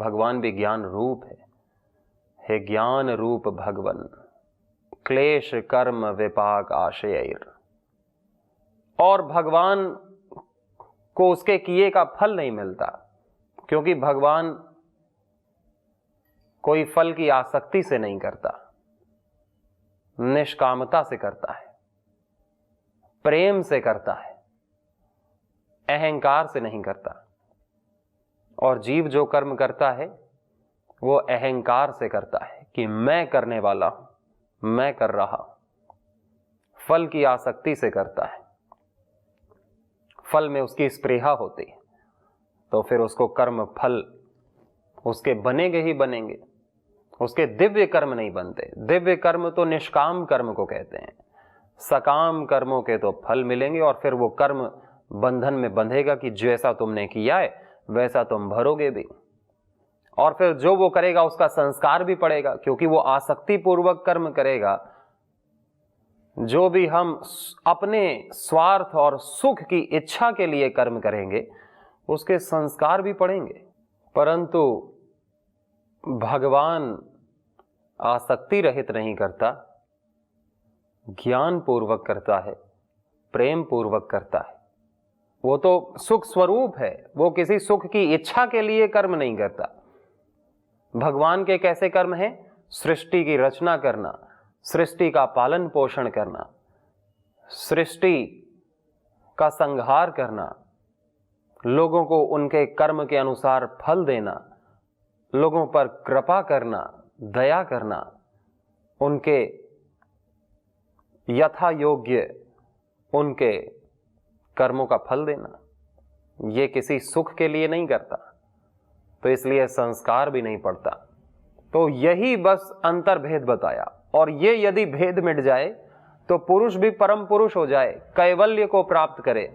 भगवान भी ज्ञान रूप है। हे ज्ञान रूप भगवन, क्लेश कर्म विपाक आशयर। और भगवान को उसके किए का फल नहीं मिलता, क्योंकि भगवान कोई फल की आसक्ति से नहीं करता, निष्कामता से करता है, प्रेम से करता है, अहंकार से नहीं करता। और जीव जो कर्म करता है वो अहंकार से करता है कि मैं करने वाला हूं, मैं कर रहा हूं। फल की आसक्ति से करता है, फल में उसकी स्पृहा होती है, तो फिर उसको कर्म फल उसके बनेंगे ही बनेंगे, उसके दिव्य कर्म नहीं बनते। दिव्य कर्म तो निष्काम कर्म को कहते हैं। सकाम कर्मों के तो फल मिलेंगे और फिर वो कर्म बंधन में बंधेगा कि जैसा तुमने किया है वैसा तुम भरोगे भी। और फिर जो वो करेगा उसका संस्कार भी पड़ेगा, क्योंकि वो आसक्ति पूर्वक कर्म करेगा। जो भी हम अपने स्वार्थ और सुख की इच्छा के लिए कर्म करेंगे उसके संस्कार भी पड़ेंगे। परंतु भगवान आसक्ति रहित नहीं करता, ज्ञान पूर्वक करता है, प्रेम पूर्वक करता है। वो तो सुख स्वरूप है, वो किसी सुख की इच्छा के लिए कर्म नहीं करता। भगवान के कैसे कर्म हैं? सृष्टि की रचना करना, सृष्टि का पालन पोषण करना, सृष्टि का संहार करना, लोगों को उनके कर्म के अनुसार फल देना, लोगों पर कृपा करना, दया करना, उनके यथा योग्य उनके कर्मों का फल देना। ये किसी सुख के लिए नहीं करता, तो इसलिए संस्कार भी नहीं पड़ता। तो यही बस अंतर्भेद बताया। और ये यदि भेद मिट जाए तो पुरुष भी परम पुरुष हो जाए, कैवल्य को प्राप्त करे।